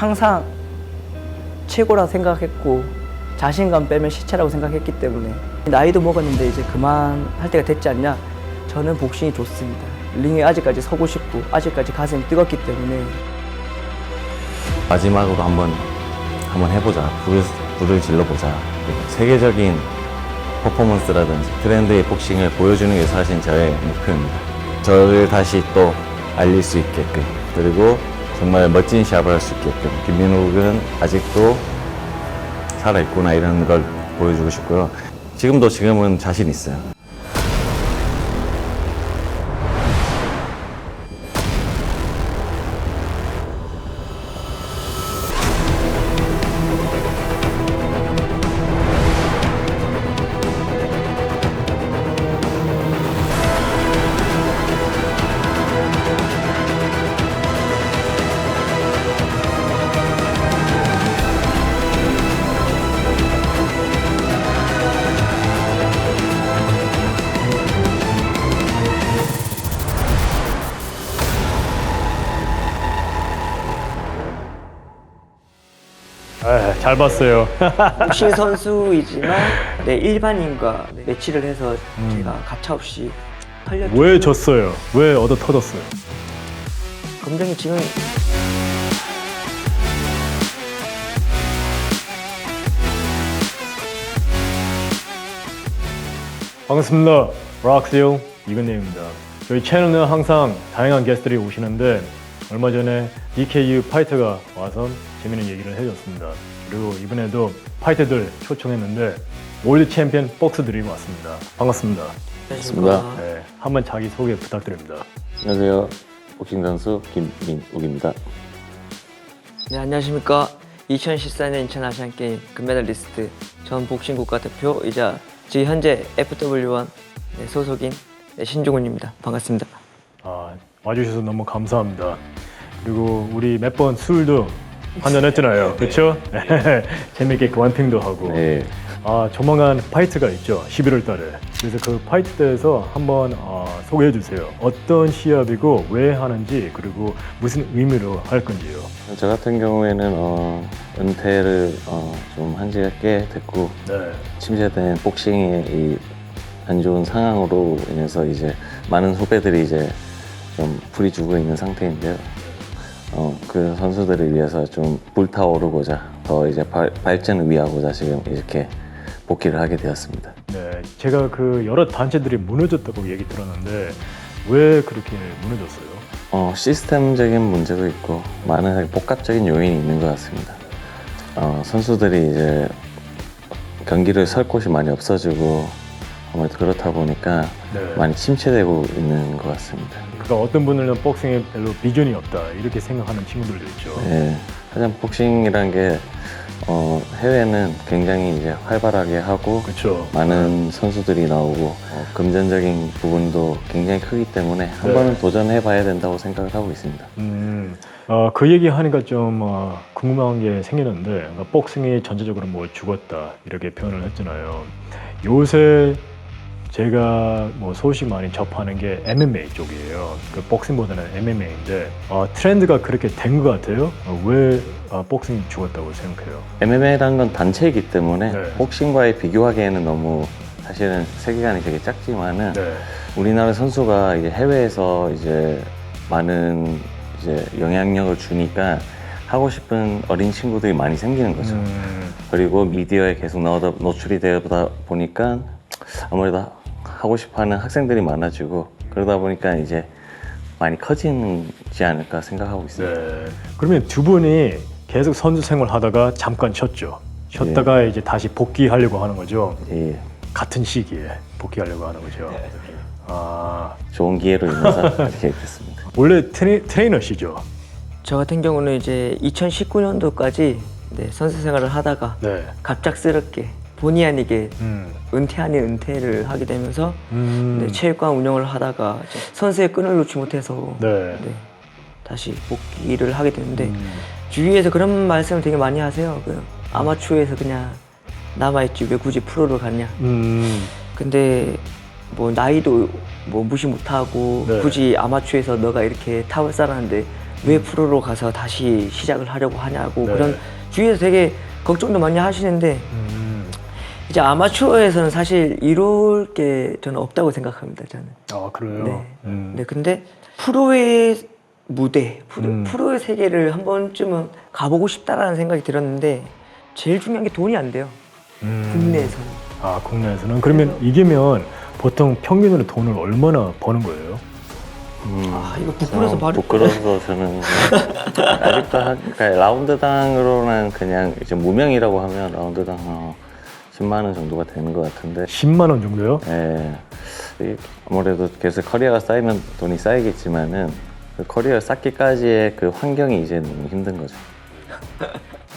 항상 최고라 생각했고 자신감 빼면 시체라고 생각했기 때문에 나이도 먹었는데 이제 그만할 때가 됐지 않냐. 저는 복싱이 좋습니다. 링에 아직까지 서고 싶고 아직까지 가슴이 뜨겁기 때문에 마지막으로 한번 해보자. 불을 질러보자. 세계적인 퍼포먼스라든지 트렌드의 복싱을 보여주는 게 사실 저의 목표입니다. 저를 다시 또 알릴 수 있게끔, 그리고 정말 멋진 샵을 할 수 있게끔 김민욱은 아직도 살아있구나 이런 걸 보여주고 싶고요. 지금은 자신 있어요. 잘 봤어요. 복싱 선수이지만 일반인과 매치를 해서 제가 가차없이 털렸죠. 왜 졌어요? 왜 얻어 터졌어요? 검정이 지금 반갑습니다. 락스용 이근님입니다. 저희 채널은 항상 다양한 게스트들이 오시는데 얼마 전에 DKU 파이터가 와서 재밌는 얘기를 해줬습니다. 그리고 이번에도 파이터들 초청했는데 월드 챔피언 복스들이 왔습니다. 반갑습니다. 반갑습니다. 네, 한번 자기 소개 부탁드립니다. 안녕하세요. 복싱 선수 김민욱입니다. 네, 안녕하십니까. 2014년 인천 아시안게임 금메달리스트 전 복싱 국가대표이자 지금 현재 FW1 소속인 신종훈입니다. 반갑습니다. 와주셔서 너무 감사합니다. 그리고 우리 몇 번 술도 한잔했잖아요. 그렇죠? 재밌게 관팅도 하고. 네. 조만간 파이트가 있죠. 11월 달에. 그래서 그 파이트 때에서 한번 소개해 주세요. 어떤 시합이고 왜 하는지, 그리고 무슨 의미로 할 건지요. 저 같은 경우에는 은퇴를 좀 한 지가 꽤 됐고, 네. 침체된 복싱의 이 안 좋은 상황으로 인해서 이제 많은 후배들이 이제 좀 불이 죽어 있는 상태인데요. 그 선수들을 위해서 좀 불타오르고자 더 이제 발전을 위하고자 지금 이렇게 복귀를 하게 되었습니다. 네. 제가 그 여러 단체들이 무너졌다고 얘기 들었는데 왜 그렇게 무너졌어요? 시스템적인 문제도 있고 많은 복합적인 요인이 있는 것 같습니다. 선수들이 이제 경기를 설 곳이 많이 없어지고 아무래도 그렇다 보니까 네. 많이 침체되고 있는 것 같습니다. 그러니까 어떤 분들은 복싱에 별로 비전이 없다 이렇게 생각하는 친구들도 있죠. 네, 하지만 복싱이란 게 해외는 굉장히 이제 활발하게 하고 그렇죠. 많은 선수들이 나오고 금전적인 부분도 굉장히 크기 때문에 한 번은 도전해봐야 된다고 생각을 하고 있습니다. 그 얘기 하니까 좀 궁금한 게 생기는데, 그러니까 복싱이 전체적으로 뭐 죽었다 이렇게 표현을 했잖아요. 요새 제가 뭐 소식 많이 접하는 게 MMA 쪽이에요. 그 복싱보다는 MMA인데 트렌드가 그렇게 된 것 같아요. 왜 복싱이 죽었다고 생각해요? MMA라는 건 단체이기 때문에 네. 복싱과의 비교하기에는 너무 사실은 세계관이 되게 작지만은 네. 우리나라 선수가 이제 해외에서 이제 많은 이제 영향력을 주니까 하고 싶은 어린 친구들이 많이 생기는 거죠. 그리고 미디어에 계속 노출이 되다 보니까 아무래도 하고 싶어하는 학생들이 많아지고 그러다 보니까 이제 많이 커지지 않을까 생각하고 있습니다. 네. 그러면 두 분이 계속 선수 생활 하다가 잠깐 쉬었죠. 쉬었다가 이제 다시 복귀하려고 하는 거죠. 예, 같은 시기에 복귀하려고 하는 거죠. 좋은 기회로 인해서 이렇게 됐습니다. 원래 트레이너시죠? 저 같은 경우는 이제 2019년도까지 선수 생활을 하다가 네. 갑작스럽게 본의 아니게 은퇴 아닌 은퇴를 하게 되면서 체육관 운영을 하다가 이제 선수의 끈을 놓지 못해서 네. 다시 복귀를 하게 되는데 주위에서 그런 말씀을 되게 많이 하세요. 아마추어에서 그냥 남아있지 왜 굳이 프로를 갔냐. 근데 뭐 나이도 뭐 무시 못하고 네. 굳이 아마추어에서 너가 이렇게 탑을 쌓았는데 왜 프로로 가서 다시 시작을 하려고 하냐고 네. 그런 주위에서 되게 걱정도 많이 하시는데 이제 아마추어에서는 사실 이룰 게 저는 없다고 생각합니다. 저는. 아 그래요? 네. 네, 근데 프로의 무대, 프로의 세계를 한 번쯤은 가보고 싶다라는 생각이 들었는데 제일 중요한 게 돈이 안 돼요. 국내에서는. 아 국내에서는 그러면 이기면 보통 평균으로 돈을 얼마나 버는 거예요? 아, 이거 부끄러워서 말을 부끄러워서 저는 아직도 그러니까 라운드당으로는 그냥 이제 무명이라고 하면 라운드당 10만 원 정도가 되는 것 같은데 10만 원 정도요? 예. 아무래도 계속 커리어가 쌓이면 돈이 쌓이겠지만은 그 커리어 쌓기까지의 그 환경이 이제 너무 힘든 거죠.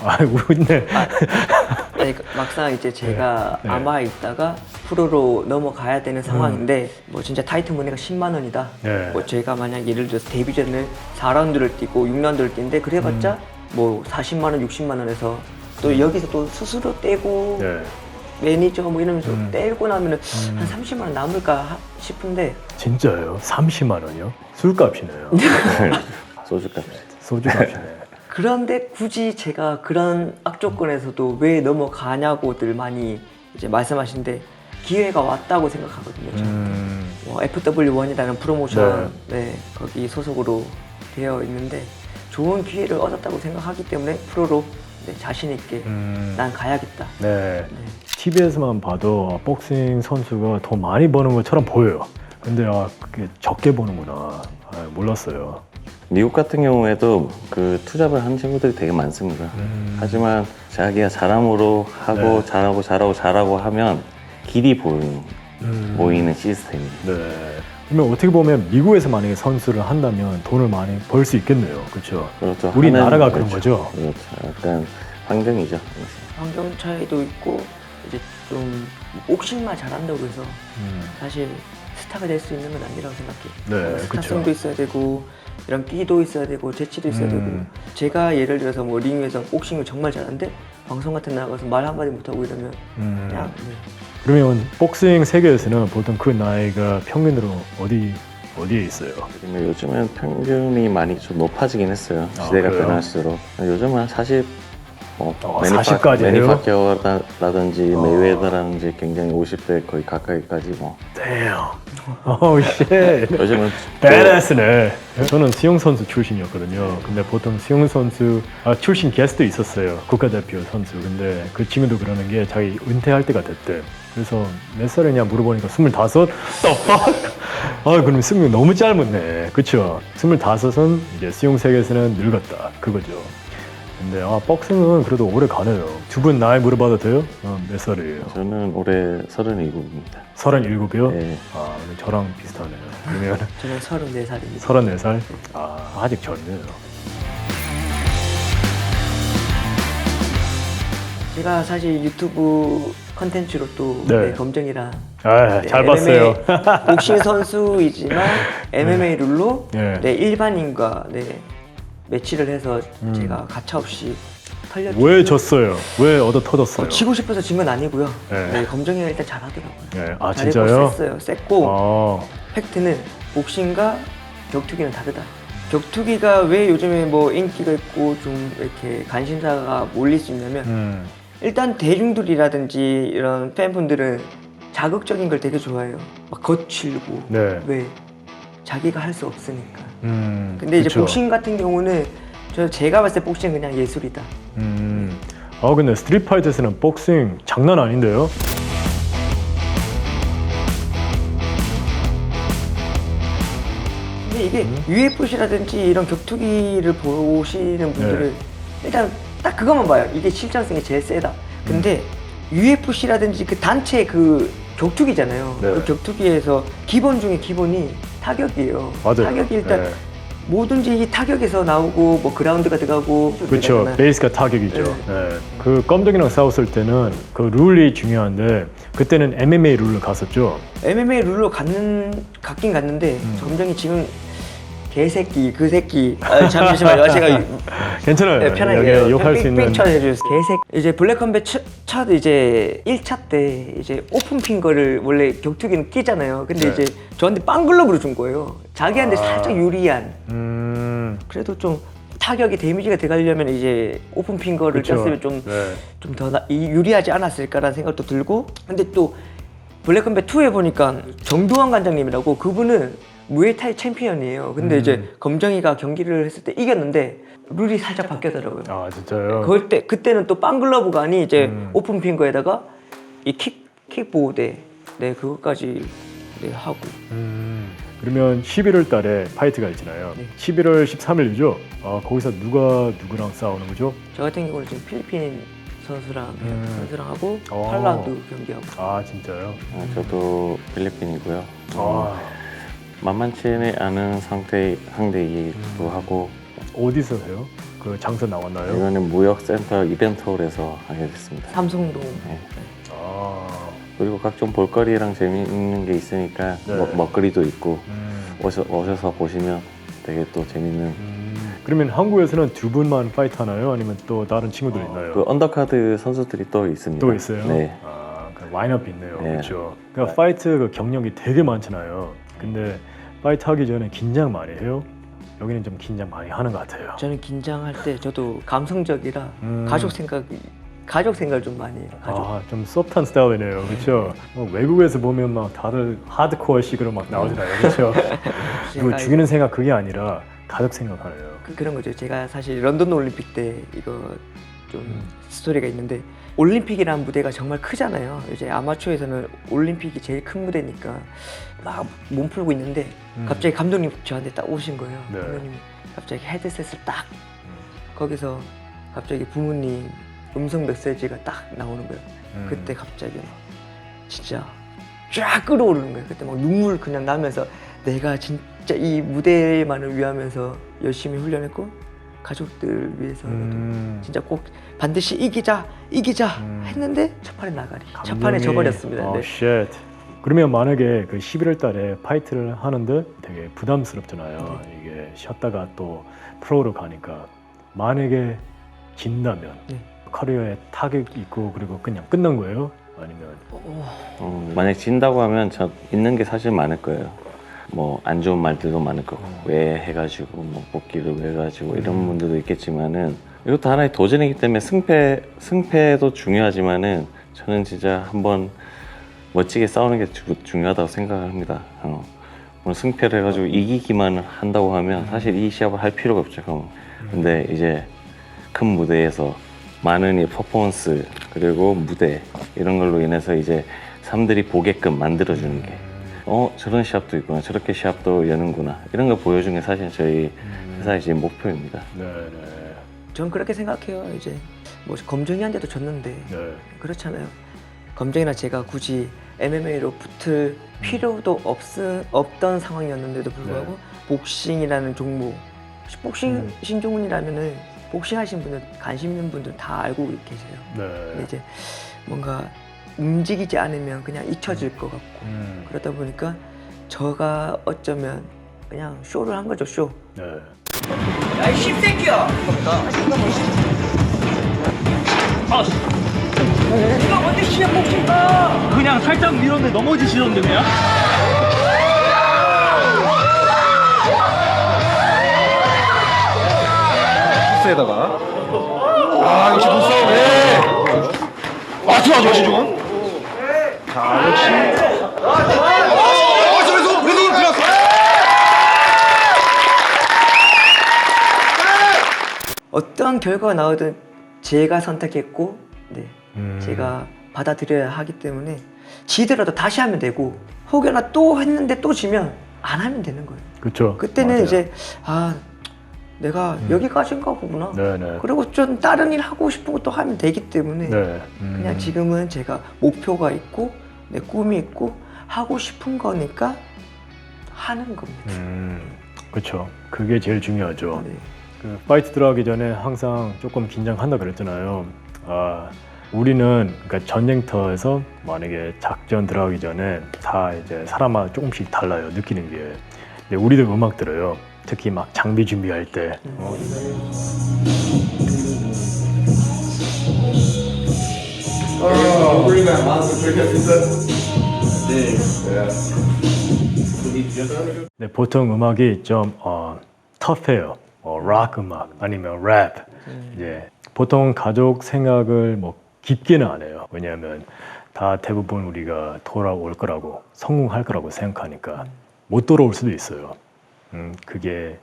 아 웃네. 아니, 막상 이제 제가 네. 아마에 있다가 프로로 넘어가야 되는 상황인데 뭐 진짜 타이틀 머니가 10만 원이다. 네. 뭐 제가 만약 예를 들어서 데뷔전을 4라운드를 뛰고 6라운드를 뛰는데 그래봤자 뭐 40만 원, 60만 원에서 또 여기서 또 수수료 떼고 네. 매니저 뭐 이러면서 떼고 나면은 한 30만 원 남을까 싶은데 진짜요? 30만 원이요? 술값이네요. 소주값이. 소주값이네. 그런데 굳이 제가 그런 악조건에서도 왜 넘어가냐고들 많이 이제 말씀하시는데 기회가 왔다고 생각하거든요. 저는. FW1이라는 프로모션 네, 거기 소속으로 되어 있는데 좋은 기회를 얻었다고 생각하기 때문에 프로로 네, 자신 있게 난 가야겠다. 네. TV에서만 봐도 복싱 선수가 돈 많이 버는 것처럼 보여요. 근데 그게 적게 버는구나. 아, 몰랐어요. 미국 같은 경우에도 그 투잡을 하는 친구들이 되게 많습니다. 하지만 자기가 잘함으로 하고 네. 잘하고 하면 길이 보이는 시스템이에요. 네. 그러면 어떻게 보면 미국에서 만약에 선수를 한다면 돈을 많이 벌 수 있겠네요. 그렇죠? 그렇죠. 우리나라가 하는 그런 거죠? 그렇죠. 약간 환경이죠. 환경 차이도 있고 이제 좀 복싱만 잘한다고 해서 사실 스타가 될 수 있는 건 아니라고 생각해요. 네, 스타성도 그쵸. 있어야 되고 이런 끼도 있어야 되고 재치도 있어야 되고 제가 예를 들어서 뭐 링 위에서 복싱을 정말 잘하는데 방송 같은 데 나가서 말 한마디 못하고 이러면 그냥 네. 그러면 복싱 세계에서는 보통 그 나이가 평균으로 어디에 있어요? 그러면 요즘은 평균이 많이 좀 높아지긴 했어요. 아, 시대가 그래요? 변할수록. 요즘은 40, 40까지 해요? 매니파키어라든지 메이웨더라든지 굉장히 50대 거의 가까이까지 뭐. Damn. Oh shit. 요즘은 베레스네. 저는 수영 선수 출신이었거든요. 근데 보통 수영 선수 출신 게스트 있었어요. 국가대표 선수. 근데 그 친구도 그러는 게 자기 은퇴할 때가 됐대. 그래서 몇 살이냐 물어보니까 25? The fuck? 그럼 수명이 너무 짧았네. 그쵸? 25은 이제 수영 세계에서는 늙었다. 그거죠. 근데 복싱은 그래도 오래 가네요. 두 분 나이 물어봐도 돼요? 몇 살이에요? 저는 올해 37입니다. 37이요? 네. 저랑 비슷하네요. 그러면 저는 34살입니다. 34살? 아직 젊네요. 제가 사실 유튜브 컨텐츠로 또 네. 네, 검정이랑 잘 봤어요. 복싱 선수이지만 MMA 룰로 네. 네, 일반인과 네, 매치를 해서 제가 가차없이 털렸죠. 왜 졌어요? 왜 얻어 터졌어요? 지고 싶어서 진 건 아니고요. 네. 네, 검정이가 일단 잘하더라고요. 네. 잘했고 진짜요? 셌어요. 셌고 아, 팩트는 복싱과 격투기는 다르다. 격투기가 왜 요즘에 뭐 인기가 있고 좀 이렇게 관심사가 몰릴 수 있냐면 일단 대중들이라든지 이런 팬분들은 자극적인 걸 되게 좋아해요. 막 거칠고 네. 왜 자기가 할 수 없으니까. 근데 이제 그쵸. 복싱 같은 경우는 제가 봤을 때 복싱은 그냥 예술이다. 근데 스트릿 파이터에서는 복싱 장난 아닌데요? 근데 이게 UFC라든지 이런 격투기를 보시는 분들은 일단 딱 그것만 봐요. 이게 실전성이 제일 세다. 근데 UFC라든지 그 단체 그 격투기잖아요. 네. 그 격투기에서 기본 중에 기본이 타격이에요. 맞아요. 타격이 일단 네. 뭐든지 이 타격에서 나오고 뭐 그라운드가 들어가고 그렇죠. 그러잖아요. 베이스가 타격이죠. 네. 그 검정이랑 싸웠을 때는 그 룰이 중요한데 그때는 MMA 룰로 갔었죠. MMA 룰로 갔긴 갔는데 검정이 지금 개새끼 그 새끼 잠시만요. 제가 괜찮아요. 네, 편하게 여기 욕할 수 있는. 삑 해주세요. 개새끼. 이제 블랙컴뱃 첫 이제 1차 때 이제 오픈 핑거를 원래 격투기는 끼잖아요. 근데 네. 이제 저한테 빵글러브를 준 거예요. 자기한테 살짝 유리한. 그래도 좀 타격이 데미지가 들어가려면 이제 오픈 핑거를 그쵸. 꼈으면 좀 네. 더 유리하지 않았을까라는 생각도 들고. 근데 또 블랙컴뱃 2에 보니까 정두환 관장님이라고, 그분은 무에타이 챔피언이에요. 근데 이제 검정이가 경기를 했을 때 이겼는데 룰이 살짝 바뀌었더라고요. 아 진짜요? 그때는 또 빵글러브가 아닌 이제 오픈 핑거에다가 이 킥보드 네 그것까지 네, 하고. 그러면 11월 달에 파이트가 있잖아요. 네. 11월 13일이죠. 거기서 누가 누구랑 싸우는 거죠? 저 같은 경우는 지금 필리핀 선수랑 하고 어. 8라운드 경기하고. 아 진짜요? 저도 필리핀이고요. 아 만만치 않은 상대이기도 하고 어디서 해요? 그 장소 나왔나요? 이거는 무역센터 이벤트홀에서 하게 됐습니다. 삼성동. 네. 아 그리고 각종 볼거리랑 재미있는 게 있으니까 네. 먹거리도 있고 음. 오셔서 보시면 되게 또 재밌는 그러면 한국에서는 두 분만 파이트 하나요? 아니면 또 다른 친구들 있나요? 그 언더카드 선수들이 또 있습니다. 또 있어요? 네. 그 라인업이 있네요. 네. 그렇죠. 그러니까 파이트 그 경력이 되게 많잖아요. 근데 파이트 하기 전에 긴장 많이 해요? 여기는 좀 긴장 많이 하는 것 같아요. 저는 긴장할 때 저도 감성적이라 음. 가족 생각을 좀 많이 해요. 가족. 좀 소프트한 스타일이네요. 그렇죠? 외국에서 보면 막 다들 하드코어식으로 막 나오잖아요. 그렇죠? 그리고 죽이는 생각 그게 아니라 가족 생각하네요. 그런 거죠. 제가 사실 런던 올림픽 때 이거 좀 스토리가 있는데, 올림픽이라는 무대가 정말 크잖아요. 이제 아마추어에서는 올림픽이 제일 큰 무대니까 막 몸 풀고 있는데 갑자기 감독님 저한테 딱 오신 거예요. 네. 감독님이 갑자기 헤드셋을 딱 거기서 갑자기 부모님 음성 메시지가 딱 나오는 거예요. 그때 갑자기 막 진짜 쫙 끌어오르는 거예요. 그때 막 눈물 그냥 나면서 내가 진짜 이 무대만을 위하면서 열심히 훈련했고 가족들 위해서라도 진짜 꼭 반드시 이기자 했는데 첫 판에 나가리. 첫 판에 져버렸습니다. 네. 쉣. 그러면 만약에 그 11월 달에 파이트를 하는데 되게 부담스럽잖아요. 이게 쉬었다가 또 프로로 가니까 만약에 진다면 커리어에 타격이 있고 그리고 그냥 끝난 거예요? 아니면 만약 진다고 하면 저 있는 게 사실 많을 거예요. 뭐 안 좋은 말들도 많을 거고 왜 해가지고 뭐 복귀를 왜 해가지고 이런 분들도 있겠지만은 이것도 하나의 도전이기 때문에 승패도 중요하지만은 저는 진짜 한번 멋지게 싸우는 게 중요하다고 생각을 합니다. 오늘 승패를 해가지고 이기기만 한다고 하면 사실 이 시합을 할 필요가 없죠. 근데 이제 큰 무대에서 많은 이 퍼포먼스 그리고 무대 이런 걸로 인해서 이제 사람들이 보게끔 만들어주는 게 저런 시합도 있구나, 저렇게 시합도 여는구나 이런 걸 보여주는 게 사실 저희 회사의 이제 목표입니다. 네네. 전 그렇게 생각해요. 이제 뭐 검정이한테도 졌는데 네. 그렇잖아요. 검정이나 제가 굳이 MMA로 붙을 필요도 없던 상황이었는데도 불구하고 복싱이라는 종목, 복싱 신종훈이라면은 복싱 하신 분들, 관심 있는 분들 다 알고 계세요. 근데 네. 이제 뭔가 움직이지 않으면 그냥 잊혀질 것 같고 그러다 보니까 저가 어쩌면 그냥 쇼를 한 거죠, 쇼. 네. 야, 이 씹새끼야! 네가 뭔데 시합 복싱 가! 그냥 살짝 밀었는데 넘어지시던데 그냥? 에다가 역시 눈싸움에 들어가죠 역시 조금 자 역시 그래도 들어갔어. 어떠한 결과가 나오든 제가 선택했고 제가 받아들여야 하기 때문에 지더라도 다시 하면 되고 혹여나 또 했는데 또 지면 안 하면 되는 거예요. 그렇죠. 그때는 맞아요. 이제 내가 여기까지인가 보구나. 네네. 그리고 좀 다른 일 하고 싶은 것도 하면 되기 때문에 네. 그냥 지금은 제가 목표가 있고 내 꿈이 있고 하고 싶은 거니까 하는 겁니다. 그렇죠. 그게 제일 중요하죠. 네. 그 파이트 들어가기 전에 항상 조금 긴장한다 그랬잖아요. 우리는 그러니까 전쟁터에서 만약에 작전 들어가기 전에 다 이제 사람마다 조금씩 달라요. 느끼는 게. 근데 우리도 음악 들어요. 특히 막 장비 준비할 때. 네, 보통 음악이 좀 터프해요. 락 음악 아니면 랩. 이제 보통 가족 생각을 뭐 깊게는 안 해요. 왜냐하면 다 대부분 우리가 돌아올 거라고 성공할 거라고 생각하니까 못 돌아올 수도 있어요. 그게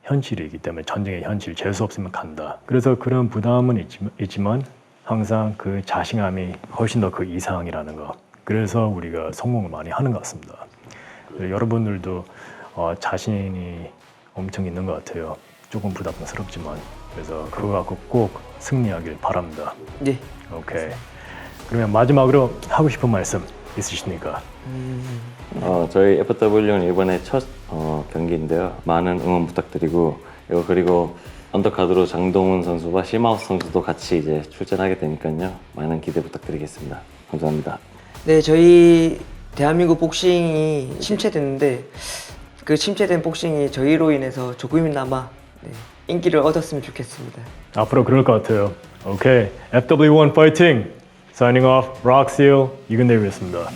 현실이기 때문에 전쟁의 현실, 재수 없으면 간다. 그래서 그런 부담은 있지만 항상 그 자신감이 훨씬 더 그 이상이라는 거. 그래서 우리가 성공을 많이 하는 것 같습니다. 여러분들도 자신이 엄청 있는 것 같아요. 조금 부담스럽지만. 그래서 그거 갖고 꼭 승리하길 바랍니다. 네. 오케이. 그러면 마지막으로 하고 싶은 말씀 있으십니까? 저희 FW는 이번에 첫 경기인데요. 많은 응원 부탁드리고 그리고 언더카드로 장동훈 선수와 실마우스 선수도 같이 이제 출전하게 되니까요. 많은 기대 부탁드리겠습니다. 감사합니다. 네, 저희 대한민국 복싱이 침체됐는데 그 침체된 복싱이 저희로 인해서 조금이나마 인기를 얻었으면 좋겠습니다. 앞으로 그럴 것 같아요. 오케이. FW1 파이팅! Signing off, Rock Seal, 이근대였습니다.